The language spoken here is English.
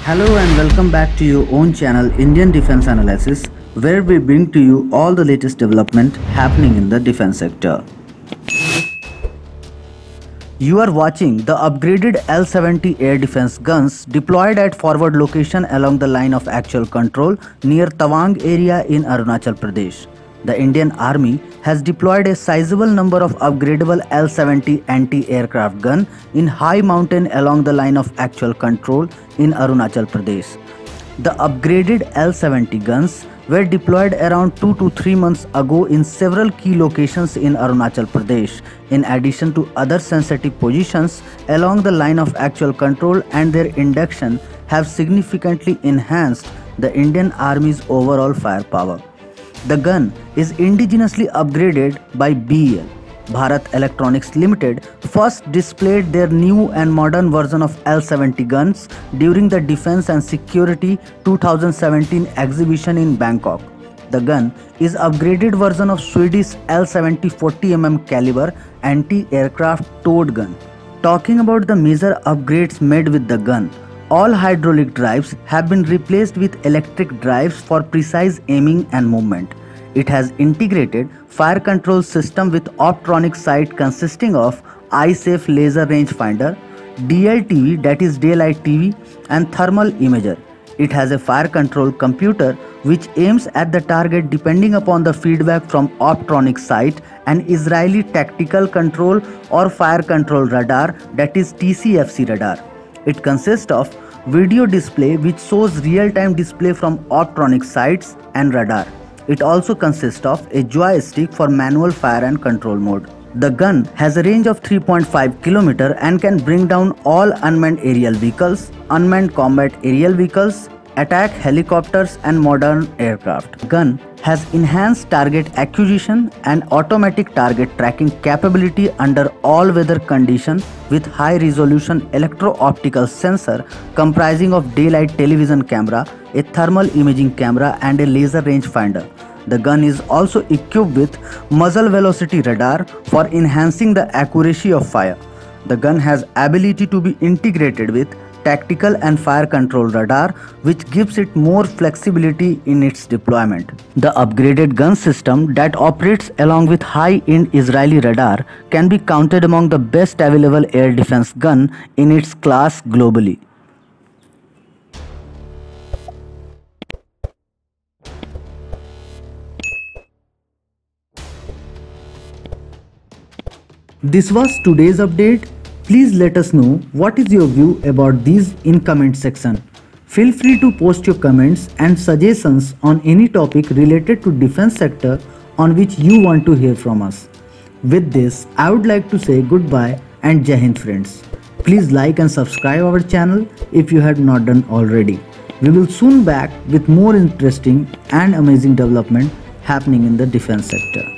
Hello and welcome back to your own channel Indian Defense Analysis, where we bring to you all the latest development happening in the defense sector. You are watching the upgraded L-70 air defense guns deployed at forward location along the line of actual control near Tawang area in Arunachal Pradesh. The Indian Army has deployed a sizable number of upgradable L-70 anti-aircraft gun in high mountain along the line of actual control in Arunachal Pradesh. The upgraded L-70 guns were deployed around 2 to 3 months ago in several key locations in Arunachal Pradesh, in addition to other sensitive positions along the line of actual control, and their induction have significantly enhanced the Indian Army's overall firepower. The gun is indigenously upgraded by BEL. Bharat Electronics Limited first displayed their new and modern version of L-70 guns during the Defense and Security 2017 exhibition in Bangkok. The gun is upgraded version of Swedish L-70 40mm caliber anti-aircraft towed gun. Talking about the major upgrades made with the gun, all hydraulic drives have been replaced with electric drives for precise aiming and movement. It has integrated fire control system with optronic sight consisting of eye-safe laser rangefinder, DLTV, that is daylight TV, and thermal imager. It has a fire control computer which aims at the target depending upon the feedback from optronic sight, and Israeli tactical control or fire control radar, that is TCFC radar. It consists of video display which shows real-time display from optronic sights and radar. It also consists of a joystick for manual fire and control mode. The gun has a range of 3.5 km and can bring down all unmanned aerial vehicles, unmanned combat aerial vehicles, attack helicopters, and modern aircraft. The gun has enhanced target acquisition and automatic target tracking capability under all weather conditions with high resolution electro-optical sensor comprising of daylight television camera, a thermal imaging camera, and a laser rangefinder. The gun is also equipped with muzzle velocity radar for enhancing the accuracy of fire. The gun has ability to be integrated with tactical and fire control radar, which gives it more flexibility in its deployment. The upgraded gun system that operates along with high-end Israeli radar can be counted among the best available air defense gun in its class globally. This was today's update. Please let us know what is your view about these in comment section. Feel free to post your comments and suggestions on any topic related to defense sector on which you want to hear from us. With this, I would like to say goodbye and Jai Hind friends. Please like and subscribe our channel if you have not done already. We will soon back with more interesting and amazing development happening in the defense sector.